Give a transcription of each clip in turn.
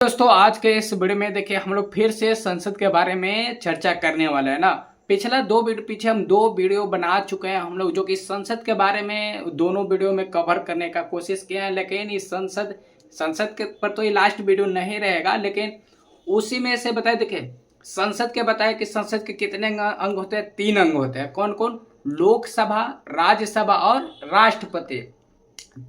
दोस्तों आज के इस वीडियो में देखिए हम लोग फिर से संसद के बारे में चर्चा करने वाले हैं ना। पिछला दो वीडियो पीछे हम दो वीडियो बना चुके हैं हम लोग, जो कि संसद के बारे में दोनों वीडियो में कवर करने का कोशिश किया है। लेकिन इस संसद के पर तो ये लास्ट वीडियो नहीं रहेगा, लेकिन उसी में से बताए देखिए संसद के बताए कि संसद के कितने अंग होते हैं। 3 अंग होते हैं। कौन कौन? लोकसभा, राज्यसभा और राष्ट्रपति।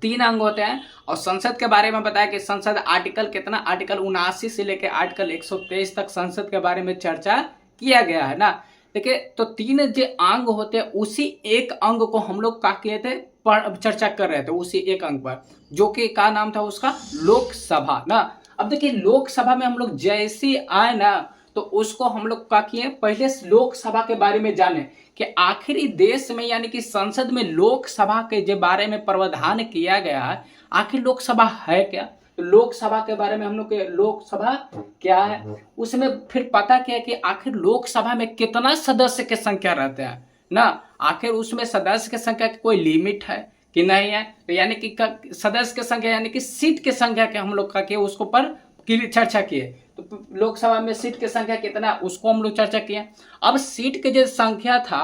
3 अंग होते हैं। और संसद के बारे में बताया कि संसद आर्टिकल कितना, आर्टिकल 79 से लेकर आर्टिकल 123 तक संसद के बारे में चर्चा किया गया है ना। देखिए तो 3 जो अंग होते हैं उसी एक अंग को हम लोग क्या किए थे, चर्चा कर रहे थे उसी एक अंग पर, जो कि क्या नाम था उसका, लोकसभा ना। अब देखिए लोकसभा में हम लोग जैसे आए ना तो उसको हम लोग क्या किए, पहले लोकसभा के बारे में जाने कि आखिरी देश में यानी कि संसद में लोकसभा के जो बारे में प्रावधान किया गया है, आखिर लोकसभा है क्या। तो लोकसभा के बारे में हम लोग के लोकसभा क्या है, उसमें फिर पता क्या है कि आखिर लोकसभा में कितना सदस्य की संख्या रहते हैं ना। आखिर उसमें सदस्य की संख्या की कोई लिमिट है कि नहीं है। तो यानी कि सदस्य की संख्या यानी कि सीट की संख्या के हम लोग का उसको पर चर्चा किए। तो लोकसभा में सीट की संख्या कितना उसको हम लोग चर्चा किए। अब सीट के जो संख्या था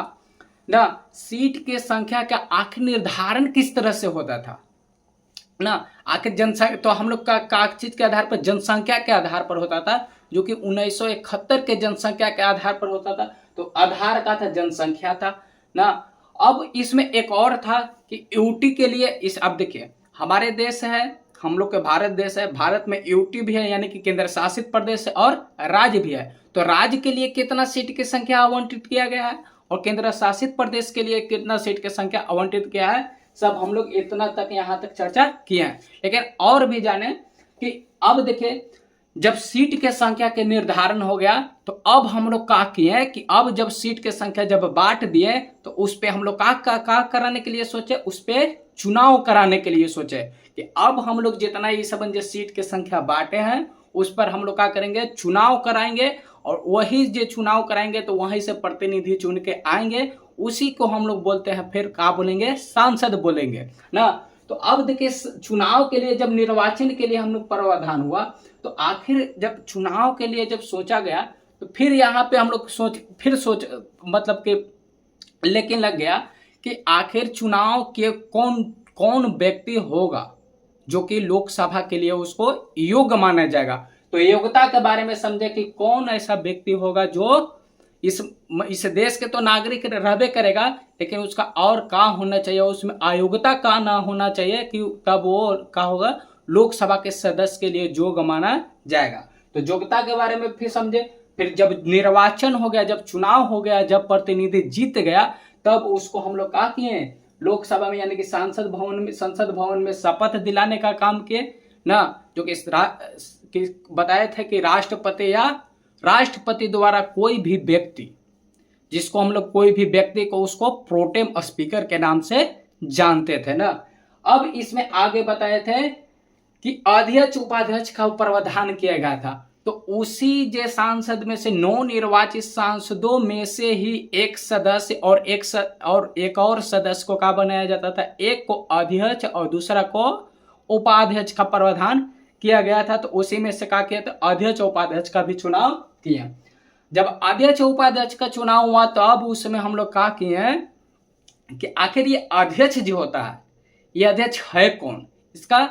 ना, सीट के संख्या का आखिर निर्धारण किस तरह से होता था ना। आखिर जनसंख्या तो हम लोग का चीज के आधार पर, जनसंख्या के आधार पर होता था, जो कि 1971 के जनसंख्या के आधार पर होता था। तो आधार का था जनसंख्या था ना। अब इसमें एक और था कि यूटी के लिए अब देखिए हमारे देश है, हम लोग के भारत देश है, भारत में यूटी भी है यानी कि केंद्र शासित प्रदेश है, और राज्य भी है। तो राज्य के लिए कितना सीट की संख्या आवंटित किया गया है और केंद्र शासित प्रदेश के लिए कितना सीट की संख्या आवंटित किया है, सब हम लोग इतना तक यहाँ तक चर्चा किए हैं। लेकिन और भी जाने कि अब देखिए जब सीट के संख्या के निर्धारण हो गया तो अब हम लोग क्या किए कि अब जब सीट की संख्या जब बांट दिए तो उस पे हम लोग क्या कराने के लिए सोचे, उस पे चुनाव कराने के लिए सोचे कि अब हम लोग जितना ये सब जो सीट की संख्या बांटे हैं उस पर हम लोग क्या करेंगे, चुनाव कराएंगे। और वही जो चुनाव कराएंगे तो वहीं से प्रतिनिधि चुन के आएंगे, उसी को हम लोग बोलते हैं फिर क्या बोलेंगे, सांसद बोलेंगे ना। तो अब देखिए चुनाव के लिए जब निर्वाचन के लिए हम लोग प्रावधान हुआ तो आखिर जब चुनाव के लिए जब सोचा गया तो फिर यहाँ पे हम लोग सोच मतलब कि लेकिन लग गया कि आखिर चुनाव के कौन कौन व्यक्ति होगा जो कि लोकसभा के लिए उसको योग्य माना जाएगा। तो योग्यता के बारे में समझे कि कौन ऐसा व्यक्ति होगा जो इस देश के तो नागरिक रहबे करेगा, लेकिन उसका और का होना चाहिए, उसमें अयोग्यता का ना होना चाहिए कि तब वो का होगा लोकसभा के सदस्य के लिए योग्य माना जाएगा। तो योग्यता के बारे में फिर समझे। फिर जब निर्वाचन हो गया, जब चुनाव हो गया, जब प्रतिनिधि जीत गया, तब उसको हम लोग क्या किए, लोकसभा में यानी कि संसद भवन में शपथ दिलाने का काम किए ना। जो कि बताए थे कि राष्ट्रपति द्वारा कोई भी व्यक्ति, जिसको हम लोग कोई भी व्यक्ति को उसको प्रोटेम स्पीकर के नाम से जानते थे ना। अब इसमें आगे बताए थे कि अध्यक्ष उपाध्यक्ष का प्रावधान किया गया था। तो उसी जे सांसद में से 9 निर्वाचित सांसदों में से ही एक सदस्य और एक और सदस्य को क्या बनाया जाता था, एक को अध्यक्ष और दूसरा को उपाध्यक्ष का प्रावधान किया गया था। तो उसी में से क्या किया था, अध्यक्ष उपाध्यक्ष का भी चुनाव किया। जब अध्यक्ष उपाध्यक्ष का चुनाव हुआ तो अब उसमें हम लोग क्या किए कि आखिर ये अध्यक्ष जो होता है, ये अध्यक्ष है कौन, इसका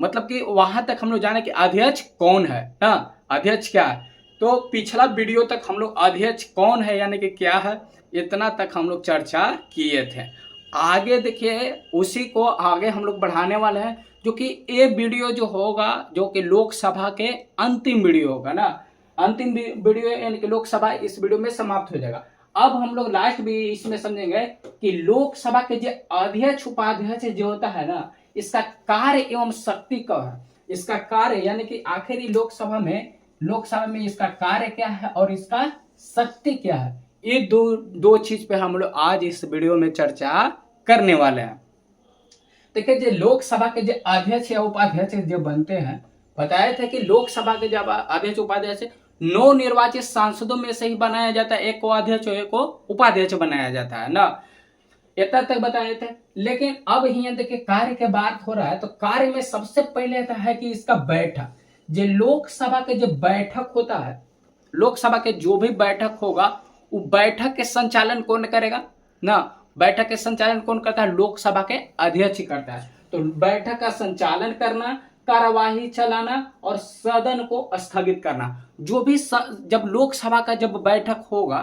मतलब कि वहां तक हम लोग जाने कि अध्यक्ष कौन है ना, अध्यक्ष क्या है। तो पिछला वीडियो तक हम लोग अध्यक्ष कौन है यानी कि क्या है, इतना तक हम लोग चर्चा किए थे। आगे देखिए उसी को आगे हम लोग बढ़ाने वाले हैं, जो कि ये वीडियो जो होगा जो कि लोकसभा के अंतिम वीडियो होगा ना। अंतिम वीडियो यानी कि लोकसभा इस वीडियो में समाप्त हो जाएगा। अब हम लोग लास्ट भी इसमें समझेंगे कि लोकसभा के जो अध्यक्ष उपाध्यक्ष जो होता है ना, इसका कार्य एवं शक्ति क्या है, इसका कार्य यानी कि आखिरी लोकसभा में इसका कार्य क्या है और इसका शक्ति क्या है, ये दो चीज पे हम लोग आज इस वीडियो में चर्चा करने वाले हैं। देखिए जो लोकसभा के जो अध्यक्ष या उपाध्यक्ष जो बनते हैं, बताए थे कि लोकसभा के जब अध्यक्ष उपाध्यक्ष 9 निर्वाचित सांसदों में से ही बनाया जाता है, एक को अध्यक्ष और एक को उपाध्यक्ष बनाया जाता है ना। इतना तक बताए थे। लेकिन अब यहाँ देखिए कार्य के बात हो रहा है तो कार्य में सबसे पहले है कि इसका बैठक, जो लोकसभा के जो बैठक होता है, लोकसभा के जो भी बैठक होगा वो बैठक के संचालन कौन करेगा ना, बैठक के संचालन कौन करता है, लोकसभा के अध्यक्ष ही करता है। तो बैठक का संचालन करना, कार्यवाही चलाना और सदन को स्थगित करना, जो भी जब लोकसभा का जब बैठक होगा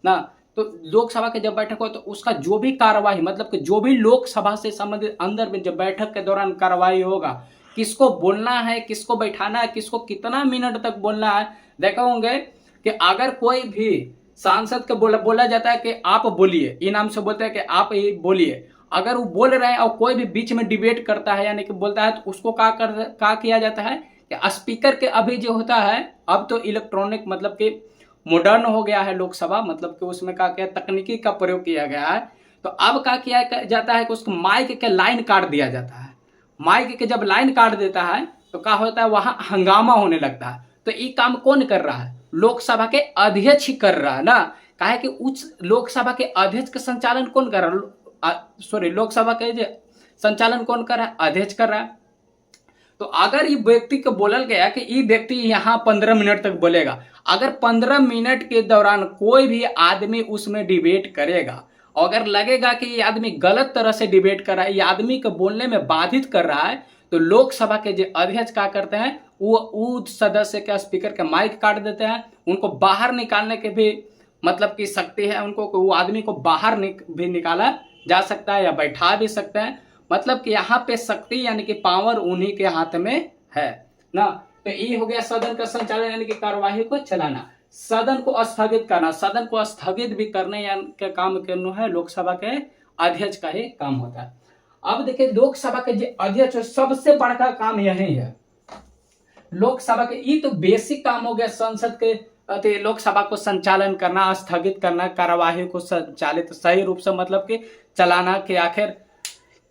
ना, तो लोकसभा के जब बैठक हो तो उसका जो भी कार्यवाही मतलब कि जो भी लोकसभा से संबंधित अंदर में जब बैठक के दौरान कार्यवाही होगा, किसको बोलना है, किसको बैठाना है, किसको कितना मिनट तक बोलना है। देखा होंगे कि अगर कोई भी सांसद को बोला जाता है कि आप बोलिए, इनाम से बोलते हैं कि आप ही बोलिए, अगर वो बोल रहे हैं और कोई भी बीच में डिबेट करता है यानी कि बोलता है, तो उसको क्या किया जाता है कि स्पीकर के अभी जो होता है, अब तो इलेक्ट्रॉनिक मतलब कि मॉडर्न हो गया है लोकसभा, मतलब कि उसमें क्या तकनीकी का प्रयोग किया गया है। तो अब क्या किया जाता है कि उसको माइक के लाइन काट दिया जाता है। माइक के जब लाइन काट देता है तो क्या होता है, वहां हंगामा होने लगता है। तो ये काम कौन कर रहा है, लोकसभा के अध्यक्ष ही कर रहा है ना। कहा कि उच्च लोकसभा के अध्यक्ष का संचालन कौन कर रहा है, सॉरी लोकसभा के संचालन कौन कर रहा है, अध्यक्ष कर रहा है। तो अगर ये व्यक्ति को बोलल गया कि ये व्यक्ति यहाँ 15 मिनट तक बोलेगा, अगर 15 मिनट के दौरान कोई भी आदमी उसमें डिबेट करेगा, अगर लगेगा कि ये आदमी गलत तरह से डिबेट कर रहा है, ये आदमी को बोलने में बाधित कर रहा है, तो लोकसभा के जो अध्यक्ष क्या करते हैं, वो सदस्य के स्पीकर के माइक काट देते हैं। उनको बाहर निकालने के भी मतलब की शक्ति है उनको, वो आदमी को बाहर भी निकाला जा सकता है या बैठा भी सकते हैं। मतलब कि यहाँ पे शक्ति यानी कि पावर उन्हीं के हाथ में है ना। तो ये हो गया सदन का संचालन यानी कि कार्यवाही को चलाना, सदन को स्थगित करना। सदन को स्थगित भी करने का काम करना है लोकसभा के अध्यक्ष का ही काम होता है। अब देखिए लोकसभा के जो अध्यक्ष सबसे बड़ा काम यही है, लोकसभा के ये तो बेसिक काम हो गया संसद के लोकसभा को संचालन करना, स्थगित करना, कार्यवाही को संचालित सही रूप से मतलब कि चलाना, कि आखिर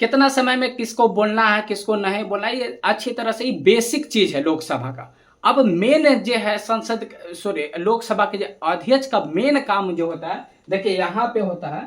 कितना समय में किसको बोलना है किसको नहीं बोलना है, ये अच्छी तरह से ये बेसिक चीज है लोकसभा का। अब मेन जो है संसद सॉरी लोकसभा के जो अध्यक्ष का मेन काम जो होता है, देखिए यहाँ पे होता है,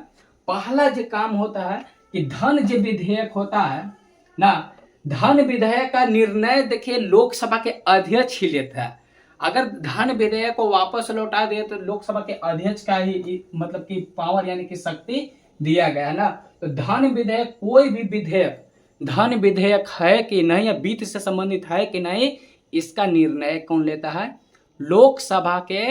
पहला जो काम होता है कि धन जो विधेयक होता है ना, धन विधेयक का निर्णय देखिए लोकसभा के अध्यक्ष ही लेता है। अगर धन विधेयक को वापस लौटा दे तो लोकसभा के अध्यक्ष का ही मतलब कि पावर यानी कि शक्ति दिया गया है ना। तो धन विधेयक, कोई भी विधेयक धन विधेयक है कि नहीं या वित्त से संबंधित है कि नहीं, इसका निर्णय कौन लेता है, लोकसभा के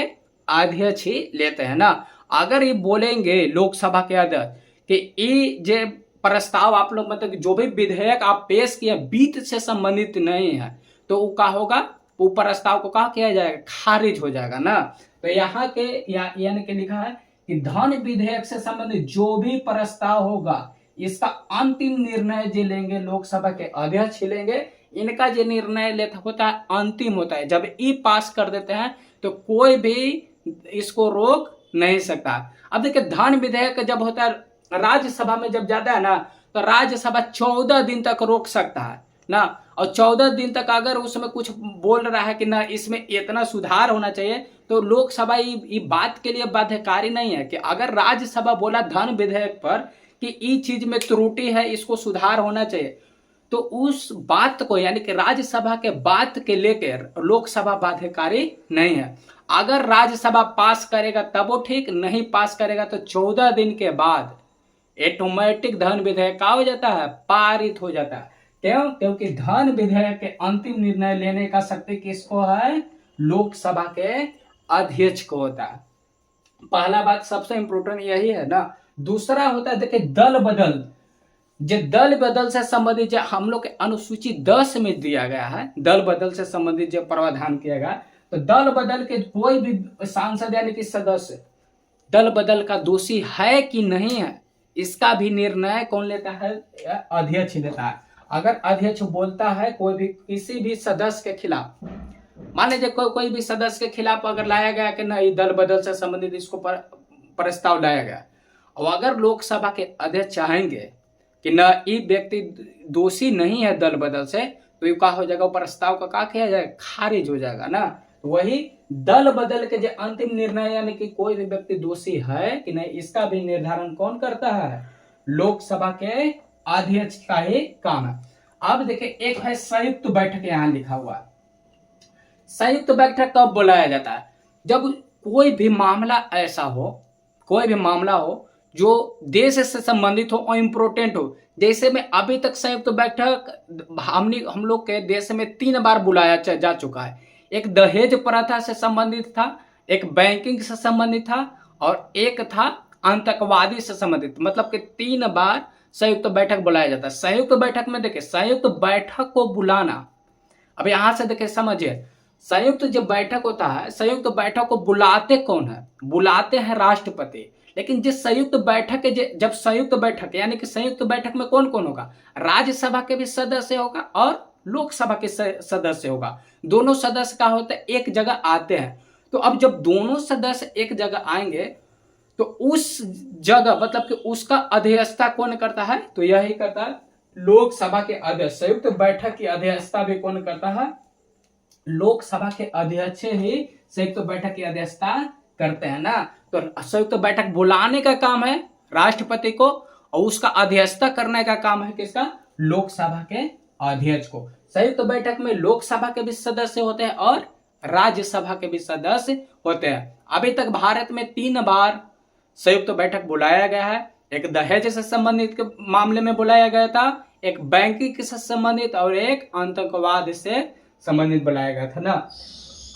अध्यक्ष ही लेते हैं ना। अगर ये बोलेंगे लोकसभा के अध्यक्ष कि ये जो प्रस्ताव आप लोग मतलब जो भी विधेयक आप पेश किए वित्त से संबंधित नहीं है, तो वो क्या होगा, वो प्रस्ताव को क्या किया जाएगा, खारिज हो जाएगा ना। तो यहाँ के यानी कि लिखा है कि धन विधेयक से संबंधित जो भी प्रस्ताव होगा इसका अंतिम निर्णय जो लेंगे लोकसभा के अध्यक्ष ही लेंगे। इनका जो निर्णय लेता होता है अंतिम होता है। जब ई पास कर देते हैं तो कोई भी इसको रोक नहीं सकता। अब देखिए धन विधेयक जब होता है राज्यसभा में जब जाता है ना, तो राज्यसभा 14 दिन तक रोक सकता है ना। और 14 दिन तक अगर उसमें कुछ बोल रहा है कि ना इसमें इतना सुधार होना चाहिए, तो लोकसभा ये बात के लिए बाध्यकारी नहीं है कि अगर राज्यसभा बोला धन विधेयक पर कि ये चीज में त्रुटि है, इसको सुधार होना चाहिए, तो उस बात को यानी कि राज्यसभा के बात के लेकर लोकसभा बाध्यकारी नहीं है। अगर राज्यसभा पास करेगा तब वो ठीक, नहीं पास करेगा तो 14 दिन के बाद ऑटोमेटिक धन विधेयक का हो जाता है, पारित हो जाता है। क्यों? क्योंकि धन विधेयक के अंतिम निर्णय लेने का शक्ति किसको है, लोकसभा के अध्यक्ष को होता है। पहला बात सबसे इंपोर्टेंट यही है ना। दूसरा होता है देखिए दल बदल, जो दल बदल से संबंधित जो हम लोग के अनुसूची 10 में दिया गया है, दल बदल से संबंधित जो प्रावधान किया गया, तो दल बदल के कोई भी सांसद यानी कि सदस्य दल बदल का दोषी है कि नहीं है, इसका भी निर्णय कौन लेता है, अध्यक्ष लेता है। अगर अध्यक्ष बोलता है कोई भी किसी भी सदस्य के खिलाफ, मान लीजिए कोई भी सदस्य के खिलाफ अगर लाया गया कि नहीं दल बदल से संबंधित इसको प्रस्ताव लाया गया, और अगर लोकसभा के अध्यक्ष चाहेंगे कि न ये व्यक्ति दोषी नहीं है दल बदल से, तो ये क्या हो जाएगा, प्रस्ताव का क्या किया जाएगा, खारिज हो जाएगा ना। वही दल बदल के जो अंतिम निर्णय यानी कि कोई भी व्यक्ति दोषी है कि नहीं, इसका भी निर्धारण कौन करता है, लोकसभा के अध्यक्ष का ही काम है। अब देखिए एक है संयुक्त बैठक, यहाँ लिखा हुआ है संयुक्त बैठक कब बुलाया जाता है? जब कोई भी मामला ऐसा हो, कोई भी मामला हो जो देश से संबंधित हो और इम्पोर्टेंट हो। जैसे में अभी तक संयुक्त बैठक हम लोग के देश में 3 बार बुलाया जा चुका है। एक दहेज प्रथा से संबंधित था, एक बैंकिंग से संबंधित था और एक था आतंकवादी से संबंधित। मतलब कि 3 बार संयुक्त बैठक बुलाया जाता है। संयुक्त बैठक में देखिए, संयुक्त बैठक को बुलाना, अब यहां से देखिए समझिए, संयुक्त जब बैठक होता है, संयुक्त बैठक को बुलाते कौन है? बुलाते हैं राष्ट्रपति। लेकिन जिस संयुक्त बैठक जब संयुक्त बैठक यानी कि संयुक्त बैठक में कौन कौन होगा? राज्यसभा के भी सदस्य होगा और लोकसभा के सदस्य होगा। दोनों सदस्य का होता है एक जगह आते हैं। तो अब जब दोनों सदस्य एक जगह आएंगे तो उस जगह मतलब कि उसका अध्यक्षता कौन करता है? तो यही करता है लोकसभा के अध्यक्ष। संयुक्त बैठक की अध्यक्षता भी कौन करता है? लोकसभा के अध्यक्ष ही संयुक्त बैठक की अध्यक्षता करते हैं ना। तो संयुक्त बैठक बुलाने का काम है राष्ट्रपति को और उसका अध्यक्षता करने का काम है किसका? लोकसभा के अध्यक्ष को। संयुक्त बैठक में लोकसभा के भी सदस्य होते हैं और राज्यसभा के भी सदस्य होते हैं। अभी तक भारत में 3 बार संयुक्त बैठक बुलाया गया है। एक दहेज से संबंधित के मामले में बुलाया गया था, एक बैंकिंग से संबंधित और एक आतंकवाद से संबंधित बुलाया गया था ना।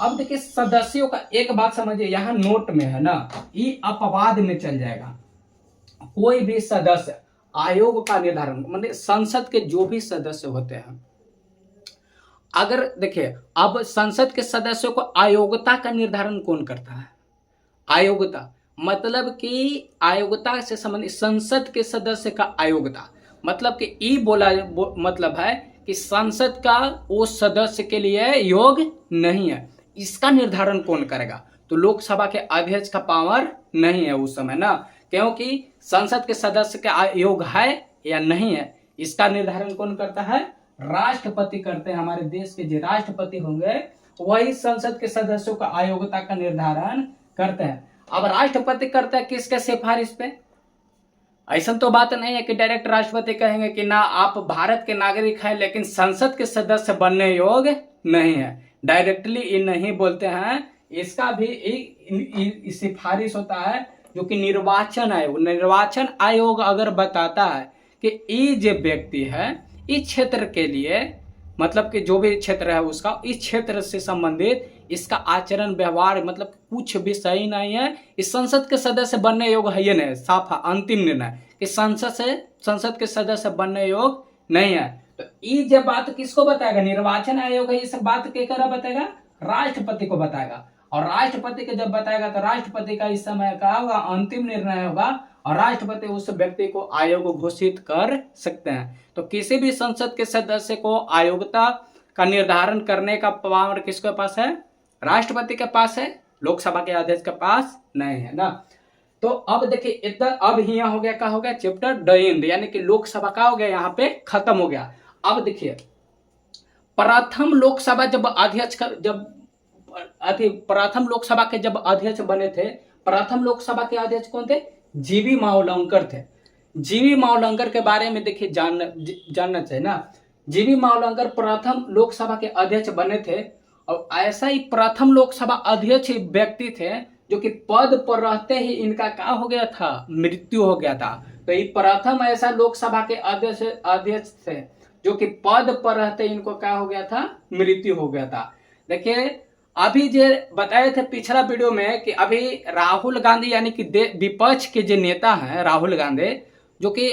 अब देखिए सदस्यों का एक बात समझिए, यहाँ नोट में है ना, ये अपवाद में चल जाएगा। कोई भी सदस्य आयोग का निर्धारण, मतलब संसद के जो भी सदस्य होते हैं, अगर देखिए अब संसद के सदस्यों को अयोग्यता का निर्धारण कौन करता है? अयोग्यता मतलब कि अयोग्यता से संबंधित संसद के सदस्य का अयोग्यता मतलब कि मतलब है कि संसद का वो सदस्य के लिए योग्य नहीं है। इसका निर्धारण कौन करेगा? तो लोकसभा के अध्यक्ष का पावर नहीं है उस समय ना, क्योंकि संसद के सदस्य का योग्य है या नहीं है, इसका निर्धारण कौन करता है? राष्ट्रपति करते हैं। हमारे देश के जो राष्ट्रपति होंगे वही संसद के सदस्यों का अयोग्यता का निर्धारण करते हैं। अब राष्ट्रपति करता है किसके सिफारिश पे? ऐसा तो बात नहीं है कि डायरेक्ट राष्ट्रपति कहेंगे कि ना आप भारत के नागरिक हैं लेकिन संसद के सदस्य बनने योग्य नहीं है। डायरेक्टली ये नहीं बोलते हैं। इसका भी एक सिफारिश होता है जो कि निर्वाचन आयोग अगर बताता है कि ये जो व्यक्ति है इस क्षेत्र के लिए, मतलब कि जो भी क्षेत्र है उसका, इस क्षेत्र से संबंधित इसका आचरण व्यवहार मतलब कुछ भी सही नहीं है, इस संसद के सदस्य बनने योग्य है। ये नहीं, साफ अंतिम निर्णय कि संसद के सदस्य बनने योग्य नहीं है। तो ये जब बात किसको बताएगा? निर्वाचन आयोग है। ये सब बात केकरा बताएगा? राष्ट्रपति को बताएगा। और राष्ट्रपति को जब बताएगा तो राष्ट्रपति का इस समय का होगा अंतिम निर्णय होगा और राष्ट्रपति उस व्यक्ति को आयोग घोषित कर सकते हैं। तो किसी भी संसद के सदस्य को अयोग्यता का निर्धारण करने का पावर किसके पास है? राष्ट्रपति के पास है, लोकसभा के अध्यक्ष के पास नहीं है ना। तो अब देखिए इतना, अब यहाँ हो गया, क्या हो गया? चैप्टर द यानी कि लोकसभा का हो गया यहाँ पे खत्म हो गया। अब देखिए प्रथम लोकसभा जब अध्यक्ष प्रथम लोकसभा के जब अध्यक्ष बने थे, प्रथम लोकसभा के अध्यक्ष कौन थे? जीवी मावलंकर थे। जीवी मावलंकर के बारे में देखिए जानना चाहिए ना। जीवी मावलंकर प्रथम लोकसभा के अध्यक्ष बने थे और ऐसा ही प्रथम लोकसभा अध्यक्ष व्यक्ति थे जो कि पद पर रहते ही इनका क्या हो गया था? मृत्यु हो गया था। तो ये प्रथम ऐसा लोकसभा के अध्यक्ष थे जो कि पद पर रहते इनको क्या हो गया था? मृत्यु हो गया था। देखिए अभी जो बताए थे पिछला वीडियो में कि अभी राहुल गांधी यानी कि विपक्ष के जो नेता हैं राहुल गांधी, जो कि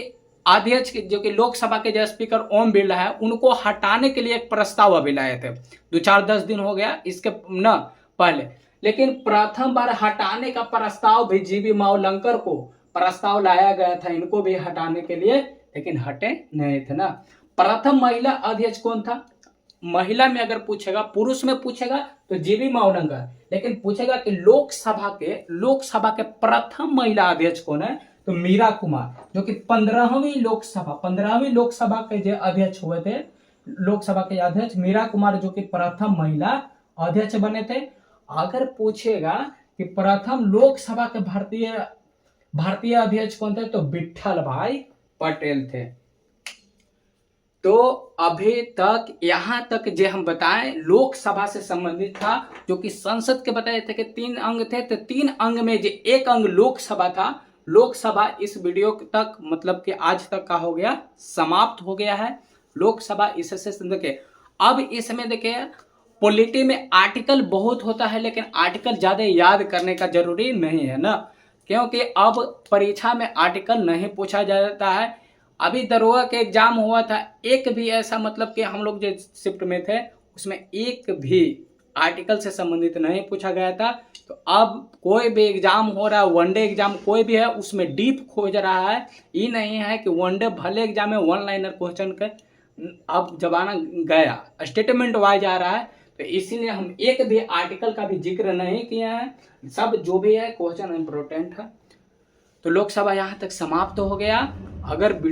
अध्यक्ष जो कि लोकसभा के जो स्पीकर ओम बिरला है, उनको हटाने के लिए एक प्रस्ताव अभी लाए थे। 2-4-10 दिन हो गया इसके न पहले, लेकिन प्रथम बार हटाने का प्रस्ताव भी जीवी मावलंकर को प्रस्ताव लाया गया था इनको भी हटाने के लिए, लेकिन हटे नहीं थे ना। प्रथम महिला अध्यक्ष कौन था? महिला में अगर पूछेगा, पुरुष में पूछेगा तो जीवी मावलंकर, लेकिन पूछेगा कि लोकसभा के प्रथम महिला अध्यक्ष कौन है? तो मीरा कुमार, जो कि 15वीं लोकसभा के जो अध्यक्ष हुए थे, लोकसभा के अध्यक्ष मीरा कुमार जो कि प्रथम महिला अध्यक्ष बने थे। अगर पूछेगा कि प्रथम लोकसभा के भारतीय अध्यक्ष कौन थे? तो विठल भाई पटेल थे। तो अभी तक यहाँ तक जो हम बताएं लोकसभा से संबंधित था, जो कि संसद के बताए थे कि 3 अंग थे, तो 3 अंग में जो एक अंग लोकसभा था, लोकसभा इस वीडियो तक मतलब कि आज तक का हो गया, समाप्त हो गया है लोकसभा। इससे देखिए अब इसमें देखिए पॉलिटी में आर्टिकल बहुत होता है, लेकिन आर्टिकल ज़्यादा याद करने का जरूरी नहीं है ना, क्योंकि अब परीक्षा में आर्टिकल नहीं पूछा जाता है। अभी दरोगा के एग्जाम हुआ था, एक भी ऐसा मतलब कि हम लोग जो शिफ्ट में थे उसमें एक भी आर्टिकल से संबंधित नहीं पूछा गया था। तो अब कोई भी एग्जाम हो रहा है, वनडे एग्जाम कोई भी है, उसमें डीप खोज रहा है। ये नहीं है कि वनडे भले एग्जाम में वन लाइनर क्वेश्चन के अब जमाना गया, स्टेटमेंट वाइज आ रहा है। तो इसीलिए हम एक भी आर्टिकल का भी जिक्र नहीं किए हैं, सब जो भी है क्वेश्चन इंपॉर्टेंट है। तो लोकसभा यहाँ तक समाप्त हो गया। अगर वीडियो